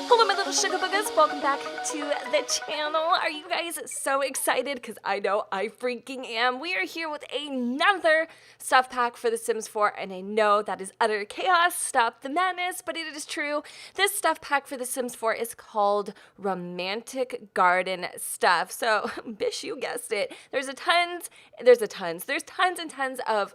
Hello, my little sugar boogers. Welcome back to the channel. Are you guys so excited? Because I know I freaking am. We are here with another stuff pack for The Sims 4, and I know that is utter chaos. Stop the madness, but it is true. This stuff pack for The Sims 4 is called Romantic Garden Stuff. So, bish, you guessed it. There's tons and tons of...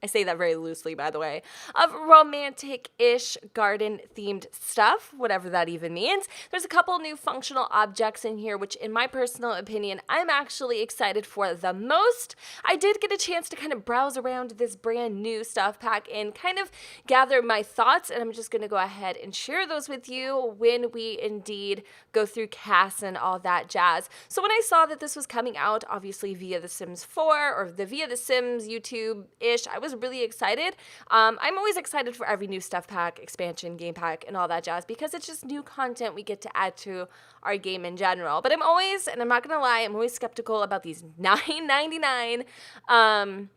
I say that very loosely, by the way, of romantic-ish garden-themed stuff, whatever that even means. There's a couple new functional objects in here, which in my personal opinion, I'm actually excited for the most. I did get a chance to kind of browse around this brand new stuff pack and kind of gather my thoughts, and I'm just going to go ahead and share those with you when we indeed go through casts and all that jazz. So when I saw that this was coming out, obviously via The Sims 4 or via The Sims YouTube-ish, I was really excited. I'm always excited for every new stuff pack, expansion, game pack, and all that jazz because it's just new content we get to add to our game in general. But I'm always, and I'm not gonna lie, I'm always skeptical about these $9.99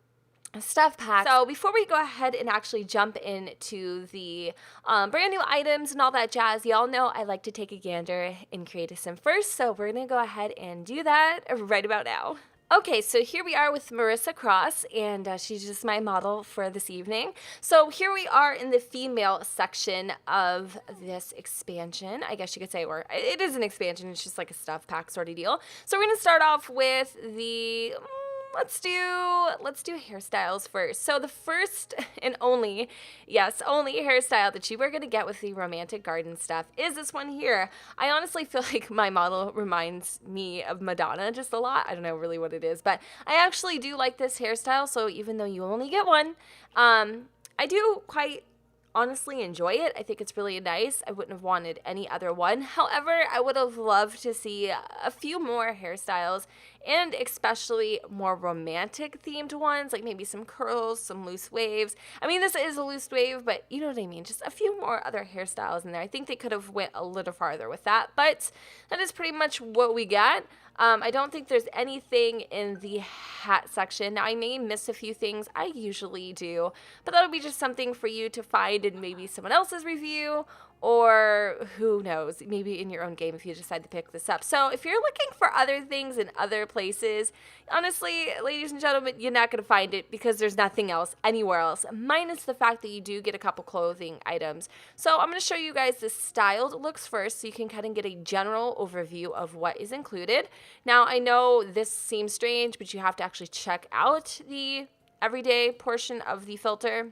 stuff packs. So before we go ahead and actually jump into the brand new items and all that jazz, y'all know I like to take a gander and create a sim first. So we're gonna go ahead and do that right about now. Okay, so here we are with Marissa Cross, and she's just my model for this evening. So here we are in the female section of this expansion, I guess you could say, or it is an expansion, it's just like a stuff pack sort of deal. So we're going to start off with the... Let's do hairstyles first. So the first and only, yes, only hairstyle that you are going to get with the romantic garden stuff is this one here. I honestly feel like my model reminds me of Madonna just a lot. I don't know really what it is, but I actually do like this hairstyle. So even though you only get one, I do quite honestly enjoy it. I think it's really nice. I wouldn't have wanted any other one. However, I would have loved to see a few more hairstyles and especially more romantic themed ones, like maybe some curls, some loose waves. I mean, this is a loose wave, but you know what I mean? Just a few more other hairstyles in there. I think they could have went a little farther with that, but that is pretty much what we got. I don't think there's anything in the hat section. Now, I may miss a few things. I usually do, but that'll be just something for you to find in maybe someone else's review, or who knows, maybe in your own game if you decide to pick this up. So if you're looking for other things in other places, honestly, ladies and gentlemen, you're not going to find it because there's nothing else anywhere else, minus the fact that you do get a couple clothing items. So I'm going to show you guys the styled looks first so you can kind of get a general overview of what is included. Now, I know this seems strange, but you have to actually check out the everyday portion of the filter,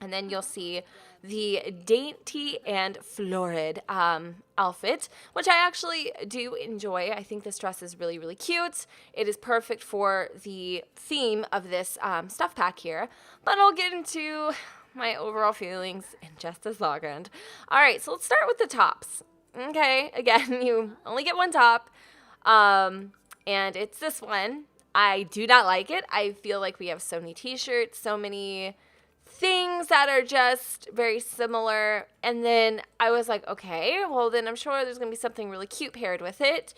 and then you'll see the dainty and florid outfit, which I actually do enjoy. I think this dress is really, really cute. It is perfect for the theme of this stuff pack here, but I'll get into my overall feelings in just a second. All right, so let's start with the tops. Okay, again, you only get one top, and it's this one. I do not like it. I feel like we have so many t-shirts, so many things that are just very similar, and then I was like, okay, well then I'm sure there's gonna be something really cute paired with it,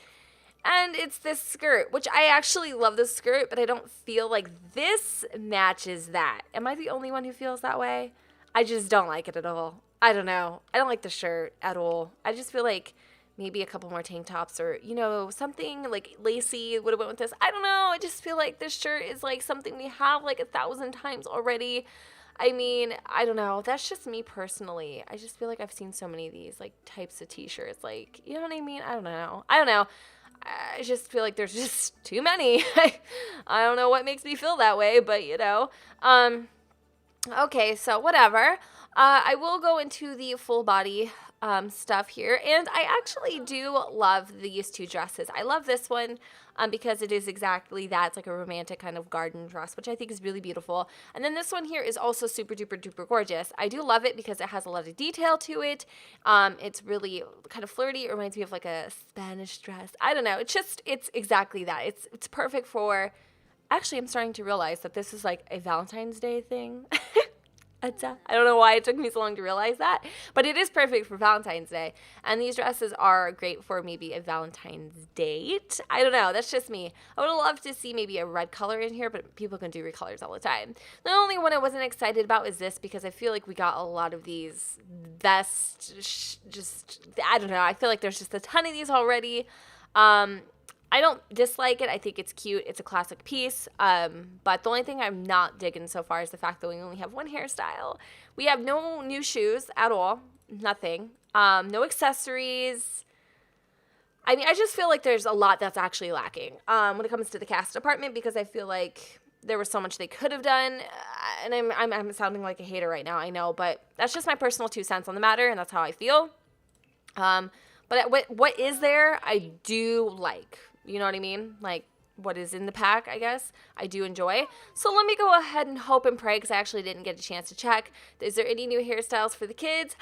and it's this skirt, which I actually love this skirt, but I don't feel like this matches that. Am I the only one who feels that way? I just don't like it at all. I don't know. I don't like the shirt at all. I just feel like maybe a couple more tank tops or, you know, something like lacy would have went with this. I don't know. I just feel like this shirt is like something we have like 1,000 times already. I mean, I don't know. That's just me personally. I just feel like I've seen so many of these, like, types of t-shirts. Like, you know what I mean? I don't know. I just feel like there's just too many. I don't know what makes me feel that way, but, you know. Okay, so whatever. I will go into the full body stuff here, and I actually do love these two dresses. I love this one because it is exactly that. It's like a romantic kind of garden dress, which I think is really beautiful. And then this one here is also super duper duper gorgeous. I do love it because it has a lot of detail to it. It's really kind of flirty. It reminds me of like a Spanish dress. I don't know. It's exactly that. It's perfect for... Actually, I'm starting to realize that this is like a Valentine's Day thing. I don't know why it took me so long to realize that, but it is perfect for Valentine's Day. And these dresses are great for maybe a Valentine's date. I don't know. That's just me. I would love to see maybe a red color in here, but people can do recolors all the time. The only one I wasn't excited about is this because I feel like we got a lot of these vests. I don't know. I feel like there's just a ton of these already. I don't dislike it. I think it's cute. It's a classic piece. But the only thing I'm not digging so far is the fact that we only have one hairstyle. We have no new shoes at all. Nothing. No accessories. I mean, I just feel like there's a lot that's actually lacking when it comes to the cast department because I feel like there was so much they could have done. And I'm sounding like a hater right now, I know. But that's just my personal 2 cents on the matter, and that's how I feel. But what is there, I do like. You know what I mean? Like, what is in the pack, I guess, I do enjoy. So let me go ahead and hope and pray, because I actually didn't get a chance to check. Is there any new hairstyles for the kids?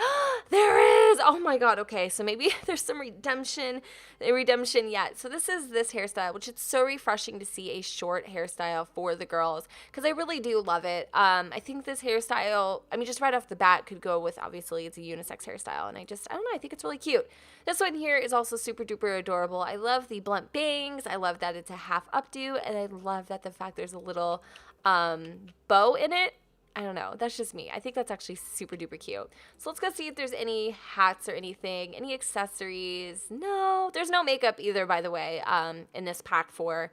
There is! Oh my god, okay. So maybe there's some redemption yet. So this is this hairstyle, which it's so refreshing to see a short hairstyle for the girls, because I really do love it. I think this hairstyle, I mean, just right off the bat could go with, obviously, it's a unisex hairstyle, and I don't know, I think it's really cute. This one here is also super duper adorable. I love the blunt bangs. I love that it's a half updo, and I love that the fact there's a little bow in it. I don't know. That's just me. I think that's actually super duper cute. So let's go see if there's any hats or anything, any accessories. No, there's no makeup either, by the way, in this pack for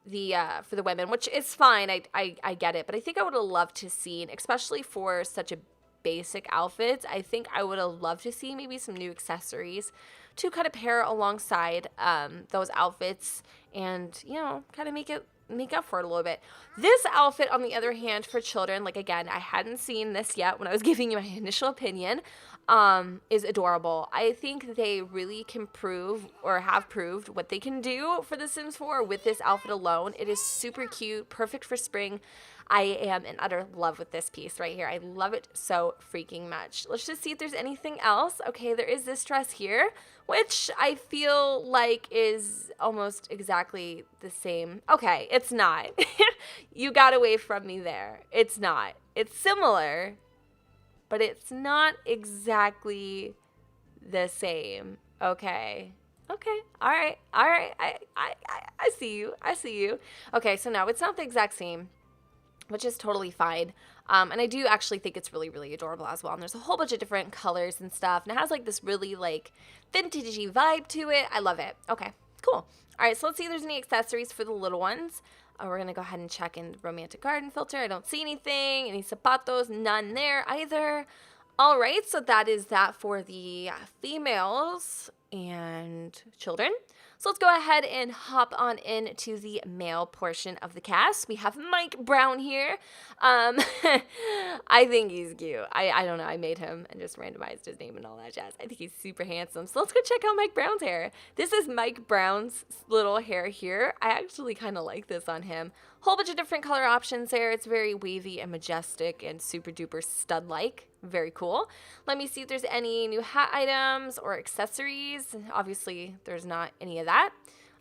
the women, which is fine. I get it, but I think I would have loved to see, especially for such a basic outfits, I think I would have loved to see maybe some new accessories to kind of pair alongside those outfits and, you know, kind of make up for it a little bit. This outfit, on the other hand, for children, like, again, I hadn't seen this yet when I was giving you my initial opinion, is adorable. I think they really can prove or have proved what they can do for The Sims 4 with this outfit alone. It is super cute, perfect for spring. I am in utter love with this piece right here. I love it so freaking much. Let's just see if there's anything else. Okay, there is this dress here, which I feel like is almost exactly the same. Okay, it's not. You got away from me there. It's not. It's similar, but it's not exactly the same. Okay. Okay. All right. I see you. Okay, so no, it's not the exact same, which is totally fine. And I do actually think it's really, really adorable as well. And there's a whole bunch of different colors and stuff. And it has like this really like vintagey vibe to it. I love it. Okay, cool. All right, so let's see if there's any accessories for the little ones. We're going to go ahead and check in the Romantic Garden filter. I don't see anything. Any zapatos? None there either. All right, so that is that for the females and children. So let's go ahead and hop on into the male portion of the cast. We have Mike Brown here. I think he's cute. I don't know. I made him and just randomized his name and all that jazz. I think he's super handsome. So let's go check out Mike Brown's hair. This is Mike Brown's little hair here. I actually kind of like this on him. Whole bunch of different color options there. It's very wavy and majestic and super duper stud-like. Very cool. Let me see if there's any new hat items or accessories. Obviously, there's not any of that.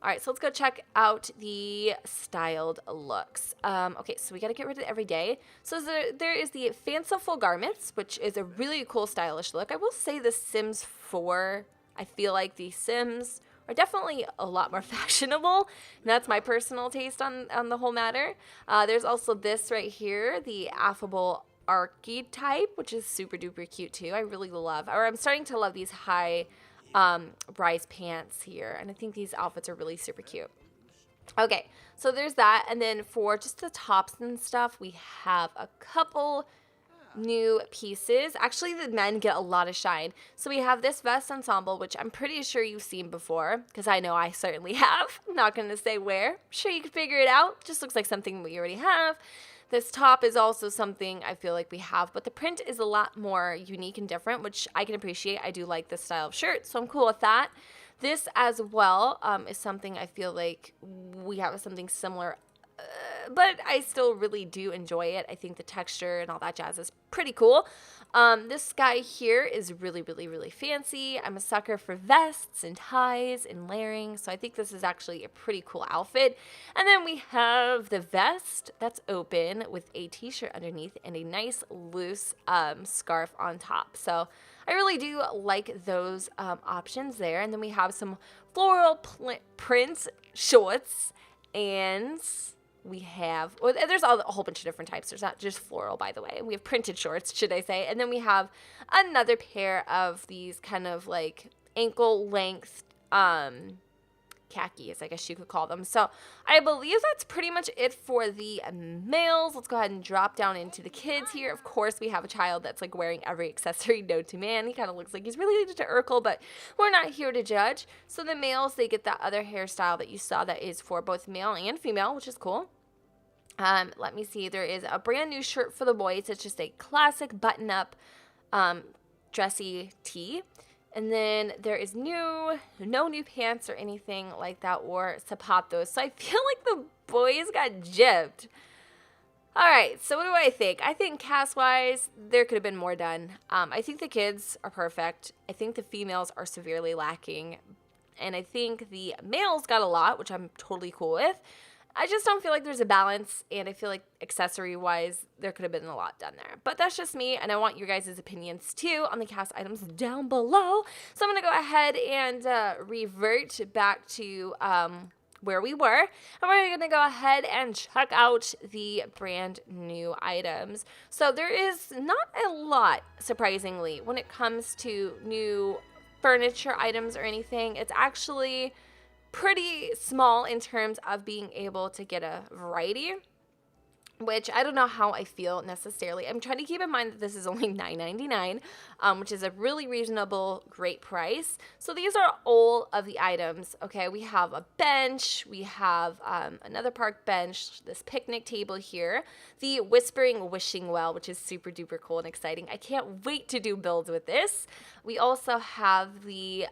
All right, so let's go check out the styled looks. Okay, so we got to get rid of everyday. So there is the Fanciful Garments, which is a really cool stylish look. I will say the Sims 4, I feel like the Sims are definitely a lot more fashionable. And that's my personal taste on the whole matter. There's also this right here, the Affable Archetype, which is super duper cute too. I really love, or I'm starting to love these high rise pants here. And I think these outfits are really super cute. Okay, so there's that. And then for just the tops and stuff, we have a couple new pieces. Actually, the men get a lot of shine. So we have this vest ensemble, which I'm pretty sure you've seen before, because I know I certainly have. I'm not going to say where. I'm sure you can figure it out. Just looks like something we already have. This top is also something I feel like we have, but the print is a lot more unique and different, which I can appreciate. I do like this style of shirt, so I'm cool with that. This as well is something I feel like we have something similar. but I still really do enjoy it. I think the texture and all that jazz is pretty cool. This guy here is really, really, really fancy. I'm a sucker for vests and ties and layering, so I think this is actually a pretty cool outfit. And then we have the vest that's open with a t-shirt underneath and a nice loose scarf on top. So I really do like those options there. And then we have some floral print shorts, and we have, well, there's a whole bunch of different types. There's not just floral, by the way. We have printed shorts, should I say. And then we have another pair of these kind of like ankle length khakis, I guess you could call them. So I believe that's pretty much it for the males. Let's go ahead and drop down into the kids here. Of course, we have a child that's like wearing every accessory known to man. He kind of looks like he's related to Urkel, but we're not here to judge. So the males, they get that other hairstyle that you saw that is for both male and female, which is cool. Let me see. There is a brand new shirt for the boys. It's just a classic button-up dressy tee. And then there is no new pants or anything like that or zapatos. So I feel like the boys got gypped. All right, so what do I think? I think cast-wise, there could have been more done. I think the kids are perfect. I think the females are severely lacking. And I think the males got a lot, which I'm totally cool with. I just don't feel like there's a balance, and I feel like accessory-wise, there could have been a lot done there. But that's just me, and I want your guys' opinions, too, on the cast items down below. So I'm going to go ahead and revert back to where we were, and we're going to go ahead and check out the brand new items. So there is not a lot, surprisingly, when it comes to new furniture items or anything. It's actually pretty small in terms of being able to get a variety, which I don't know how I feel necessarily. I'm trying to keep in mind that this is only $9.99, which is a really reasonable, great price. So these are all of the items, okay? We have a bench, we have another park bench, this picnic table here, the Whispering Wishing Well, which is super duper cool and exciting. I can't wait to do builds with this. We also have the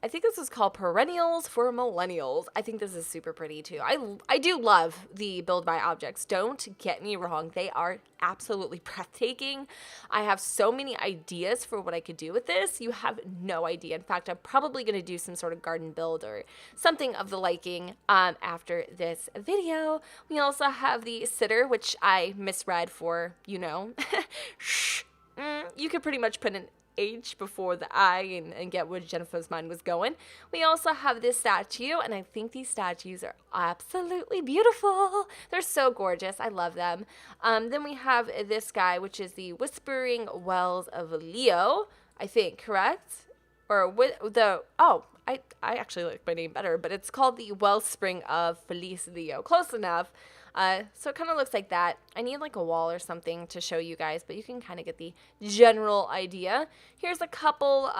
I think this is called Perennials for Millennials. I think this is super pretty too. I do love the Build by Objects. Don't get me wrong. They are absolutely breathtaking. I have so many ideas for what I could do with this. You have no idea. In fact, I'm probably going to do some sort of garden build or something of the liking after this video. We also have the Sitter, which I misread for, you know. You could pretty much put an H before the I and get where Jennifer's mind was going. We also have this statue, and I think these statues are absolutely beautiful. They're so gorgeous. I love them. Then we have this guy, which is the Whispering Wells of Leo, I think, correct? Or I actually like my name better, but it's called the Wellspring of Feliz Leo. Close enough. So it kind of looks like that. I need like a wall or something to show you guys, but you can kind of get the general idea. Here's a couple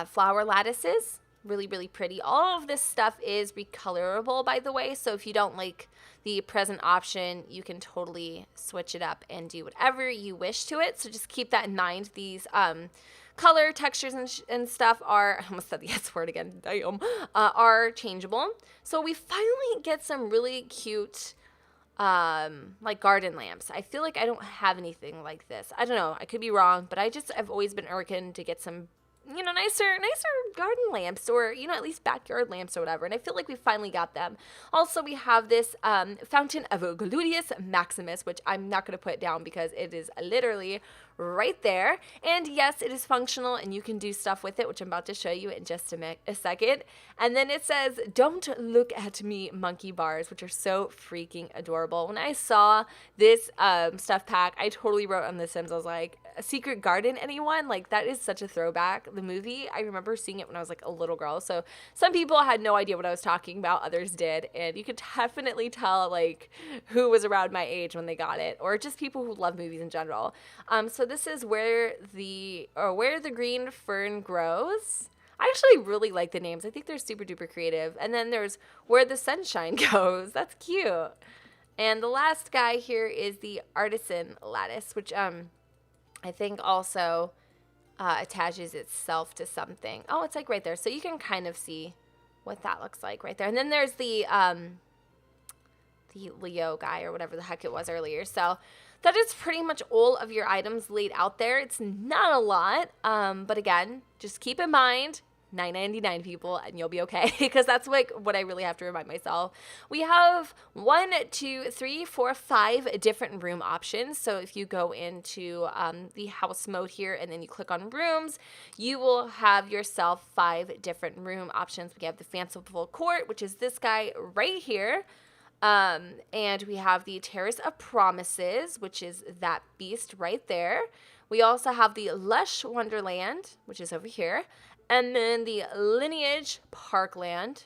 flower lattices. Really, really pretty. All of this stuff is recolorable, by the way, so if you don't like the present option, you can totally switch it up and do whatever you wish to it. So just keep that in mind. These color, textures, and stuff are, I almost said the S word again, damn, are changeable. So we finally get some really cute, like garden lamps. I feel like I don't have anything like this. I don't know, I could be wrong, but I've always been irking to get some, you know, nicer garden lamps, or, you know, at least backyard lamps or whatever. And I feel like we finally got them. Also, we have this Fountain of Gluteus Maximus, which I'm not going to put down because it is literally right there. And yes, it is functional and you can do stuff with it, which I'm about to show you in just a second. And then it says, "Don't look at me, monkey bars," which are so freaking adorable. When I saw this stuff pack, I totally wrote on The Sims, I was like, "A secret garden, anyone?" Like, that is such a throwback. The movie, I remember seeing it when I was like a little girl. So some people had no idea what I was talking about, others did. And you could definitely tell like who was around my age when they got it, or just people who love movies in general. So this is where the green fern grows. I actually really like the names. I think they're super duper creative. And then there's Where the Sunshine Goes. That's cute. And the last guy here is the Artisan Lattice, which I think also attaches itself to something. Oh, it's like right there. So you can kind of see what that looks like right there. And then there's the the Leo guy or whatever the heck it was earlier. So that is pretty much all of your items laid out there. It's not a lot, but again, just keep in mind, $9.99 people, and you'll be okay, because that's like what I really have to remind myself. We have 1, 2, 3, 4, 5 different room options. So if you go into the house mode here and then you click on rooms, you will have yourself 5 different room options. We have the Fanciful Court, which is this guy right here. And we have the Terrace of Promises, which is that beast right there. We also have the Lush Wonderland, which is over here. And then the Lineage Parkland.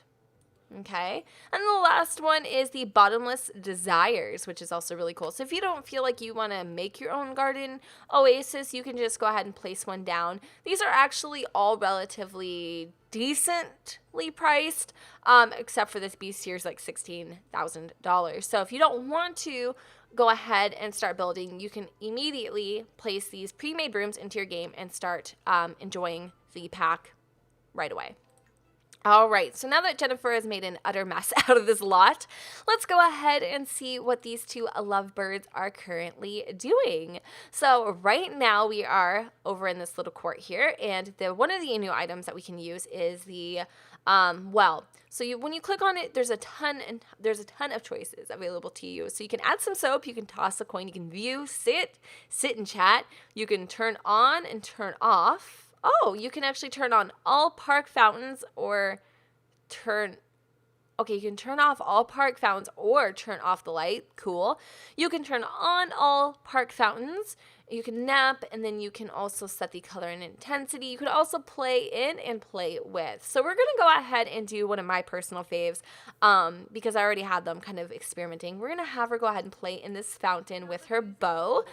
Okay. And the last one is the Bottomless Desires, which is also really cool. So if you don't feel like you want to make your own garden oasis, you can just go ahead and place one down. These are actually all relatively decently priced, except for this beast here is like $16,000. So if you don't want to go ahead and start building, you can immediately place these pre-made rooms into your game and start enjoying the pack right away. All right, so now that Jennifer has made an utter mess out of this lot, let's go ahead and see what these 2 lovebirds are currently doing. So right now we are over in this little court here, and one of the new items that we can use is the well. So when you click on it, there's a ton of choices available to you. So you can add some soap, you can toss a coin, you can view, sit and chat. You can turn on and turn off. Oh, you can actually turn on all park fountains or you can turn off all park fountains or turn off the light. Cool. You can turn on all park fountains. You can nap, and then you can also set the color and intensity. You could also play in and play with. So we're going to go ahead and do one of my personal faves, because I already had them kind of experimenting. We're going to have her go ahead and play in this fountain with her beau.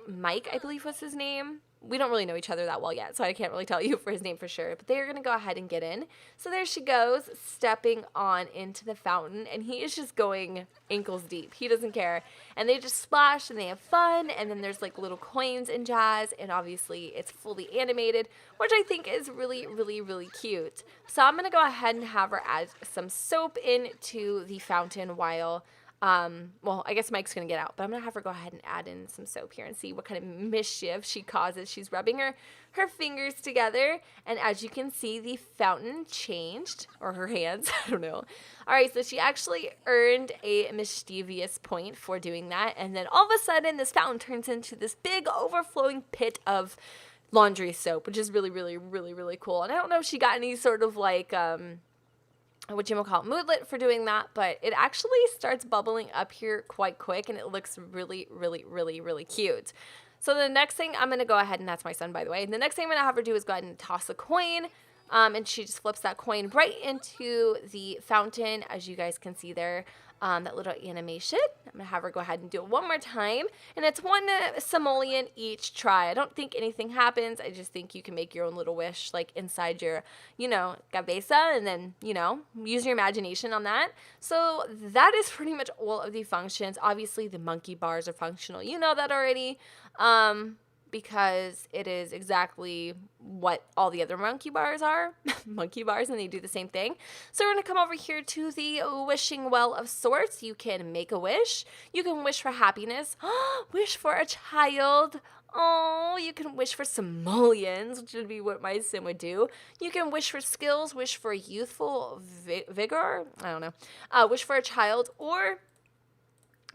Mike, I believe was his name. We don't really know each other that well yet, so I can't really tell you for his name for sure. But they're going to go ahead and get in. So there she goes, stepping on into the fountain. And he is just going ankles deep. He doesn't care. And they just splash and they have fun. And then there's like little coins and jazz. And obviously it's fully animated, which I think is really, really, really cute. So I'm going to go ahead and have her add some soap into the fountain while... well, I guess Mike's going to get out, but I'm going to have her go ahead and add in some soap here and see what kind of mischief she causes. She's rubbing her fingers together, and as you can see, the fountain changed, or her hands, I don't know. All right, so she actually earned a mischievous point for doing that, and then all of a sudden, this fountain turns into this big overflowing pit of laundry soap, which is really, really, really, really cool. And I don't know if she got any sort of like, moodlet for doing that, but it actually starts bubbling up here quite quick, and it looks really, really, really, really cute. So the next thing I'm going to go ahead, and that's my son, by the way. The next thing I'm going to have her do is go ahead and toss a coin, and she just flips that coin right into the fountain, as you guys can see there, that little animation. I'm going to have her go ahead and do it one more time, and it's 1 simoleon each try. I don't think anything happens. I just think you can make your own little wish, like inside your, cabeza, and then, use your imagination on that. So that is pretty much all of the functions. Obviously, the monkey bars are functional. You know that already. Because it is exactly what all the other monkey bars are. Monkey bars, and they do the same thing. So we're going to come over here to the wishing well of sorts. You can make a wish. You can wish for happiness. Wish for a child. Oh, you can wish for simoleons, which would be what my sim would do. You can wish for skills, wish for youthful vigor. I don't know. Wish for a child, or...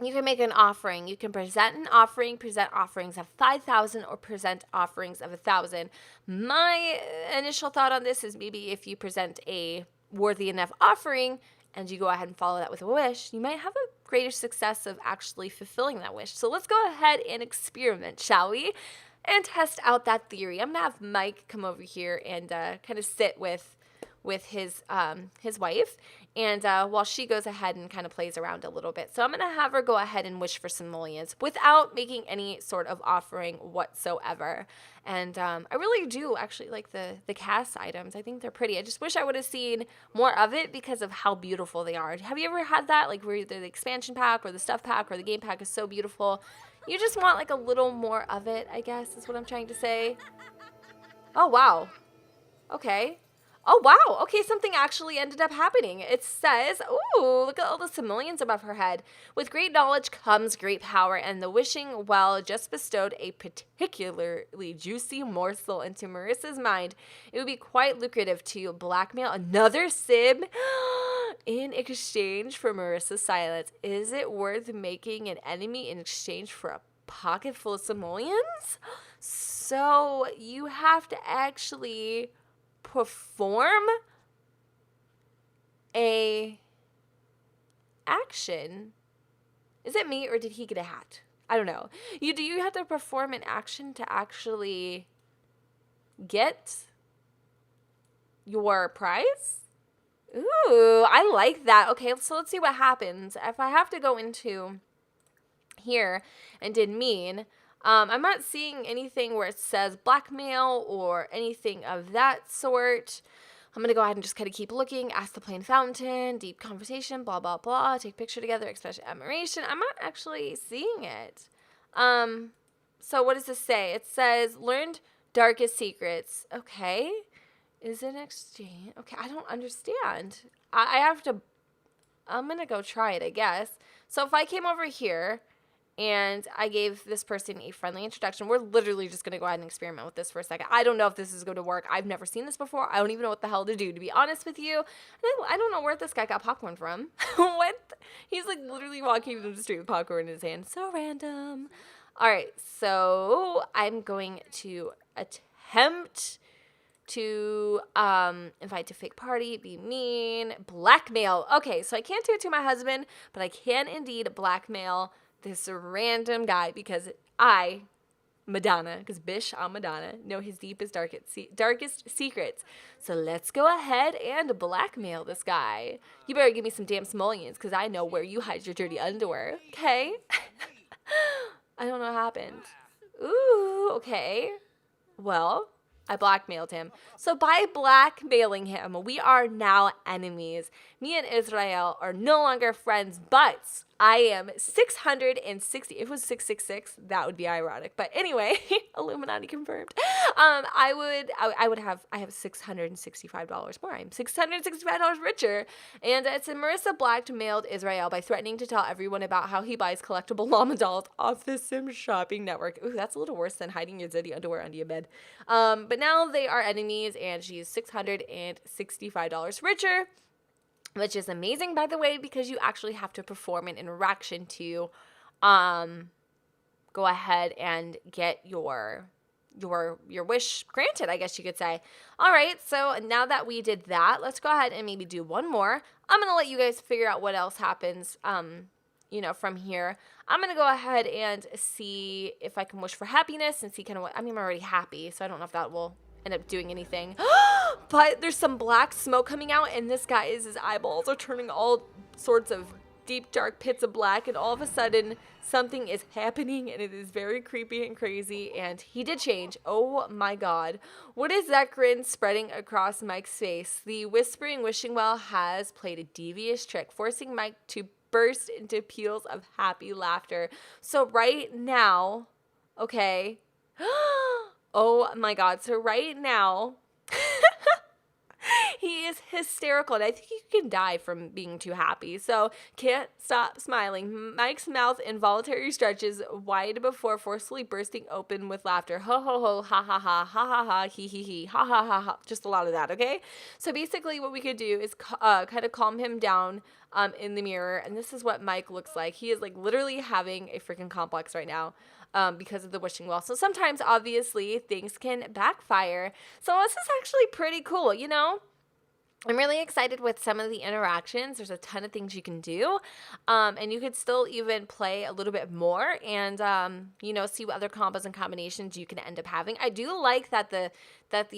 you can make an offering. You can present an offering, present offerings of 5,000, or present offerings of 1,000. My initial thought on this is maybe if you present a worthy enough offering and you go ahead and follow that with a wish, you might have a greater success of actually fulfilling that wish. So let's go ahead and experiment, shall we? And test out that theory. I'm going to have Mike come over here and kind of sit with his wife, and while she goes ahead and kind of plays around a little bit. So I'm going to have her go ahead and wish for simoleons without making any sort of offering whatsoever. And I really do actually like the cast items. I think they're pretty. I just wish I would have seen more of it because of how beautiful they are. Have you ever had that? Like where either the expansion pack or the stuff pack or the game pack is so beautiful. You just want like a little more of it, I guess is what I'm trying to say. Oh, wow. Okay. Oh, wow. Okay, something actually ended up happening. It says, ooh, look at all the simoleons above her head. With great knowledge comes great power, and the wishing well just bestowed a particularly juicy morsel into Marissa's mind. It would be quite lucrative to blackmail another Sib in exchange for Marissa's silence. Is it worth making an enemy in exchange for a pocket full of simoleons? So you have to actually perform a action. Is it me or did he get a hat? I don't know. You have to perform an action to actually get your prize? Ooh, I like that. Okay, so let's see what happens. If I have to go into here and did mean, I'm not seeing anything where it says blackmail or anything of that sort. I'm going to go ahead and just kind of keep looking. Ask the plain fountain, deep conversation, blah, blah, blah. Take picture together, express admiration. I'm not actually seeing it. So what does this say? It says, learned darkest secrets. Okay. Is it an exchange? Okay, I don't understand. I have to, I'm going to go try it, I guess. So if I came over here and I gave this person a friendly introduction, we're literally just going to go ahead and experiment with this for a second. I don't know if this is going to work. I've never seen this before. I don't even know what the hell to do, to be honest with you. And I don't know where this guy got popcorn from. What? He's like literally walking down the street with popcorn in his hand. So random. All right, so I'm going to attempt to invite to fake party, be mean, blackmail. Okay, so I can't do it to my husband, but I can indeed blackmail this random guy because I, Madonna, because bish, I'm Madonna, know his deepest, darkest secrets. So let's go ahead and blackmail this guy. You better give me some damn simoleons because I know where you hide your dirty underwear, okay? I don't know what happened. Ooh, okay. Well, I blackmailed him. So by blackmailing him, we are now enemies. Me and Israel are no longer friends, but I am 660. If it was 666, that would be ironic. But anyway, Illuminati confirmed. I have $665 more. I'm $665 richer. And it's Marissa blackmailed Israel by threatening to tell everyone about how he buys collectible llama dolls off the Sim shopping network. Ooh, that's a little worse than hiding your Zeddy underwear under your bed. But now they are enemies, and she's $665 richer, which is amazing, by the way, because you actually have to perform an interaction to go ahead and get your wish granted, I guess you could say. All right, so now that we did that, let's go ahead and maybe do one more. I'm going to let you guys figure out what else happens, from here. I'm going to go ahead and see if I can wish for happiness and see kind of what, I mean, I'm already happy, so I don't know if that will end up doing anything. But there's some black smoke coming out, and this guy his eyeballs are turning all sorts of deep, dark pits of black, and all of a sudden something is happening, and it is very creepy and crazy, and he did change. Oh my god. What is that grin spreading across Mike's face? The whispering wishing well has played a devious trick, forcing Mike to burst into peals of happy laughter. So right now, okay, oh my god, so right now, he is hysterical, and I think you can die from being too happy. So can't stop smiling. Mike's mouth involuntary stretches wide before forcefully bursting open with laughter. Ho ho ho, ha ha ha, ha ha ha, he he he, ha ha ha ha. Just a lot of that, okay? So basically what we could do is kind of calm him down in the mirror, and this is what Mike looks like. He is like literally having a freaking complex right now. Because of the wishing well. So sometimes, obviously, things can backfire. So this is actually pretty cool, you know? I'm really excited with some of the interactions. There's a ton of things you can do. And you could still even play a little bit more and, see what other combos and combinations you can end up having. I do like that the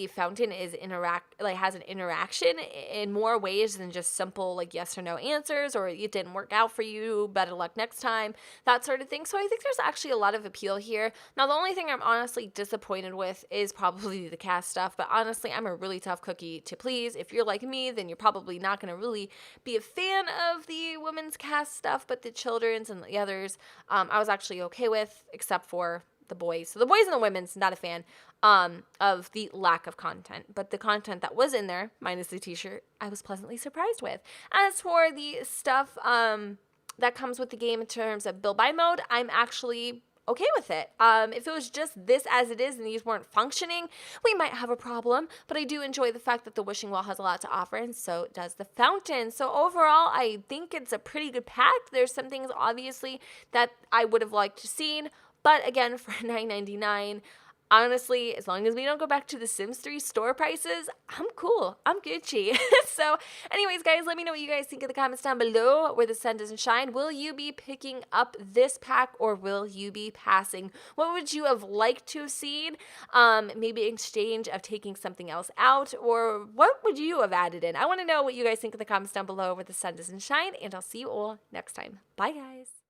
fountain is has an interaction in more ways than just simple like yes or no answers, or it didn't work out for you, better luck next time, that sort of thing. So I think there's actually a lot of appeal here. Now, the only thing I'm honestly disappointed with is probably the cast stuff, but honestly, I'm a really tough cookie to please. If you're like me, then you're probably not going to really be a fan of the women's cast stuff, but the children's and the others, I was actually okay with, except for the boys. So the boys and the women's, not a fan of the lack of content. But the content that was in there, minus the t-shirt, I was pleasantly surprised with. As for the stuff that comes with the game in terms of build buy mode, I'm actually okay with it. If it was just this as it is and these weren't functioning, we might have a problem, but I do enjoy the fact that the wishing well has a lot to offer, and so does the fountain. So overall, I think it's a pretty good pack. There's some things obviously that I would have liked to seen, but again, for $9.99, honestly, as long as we don't go back to the Sims 3 store prices, I'm cool. I'm Gucci. So anyways, guys, let me know what you guys think in the comments down below where the sun doesn't shine. Will you be picking up this pack or will you be passing? What would you have liked to have seen? Maybe in exchange of taking something else out, or what would you have added in? I want to know what you guys think in the comments down below where the sun doesn't shine, and I'll see you all next time. Bye, guys.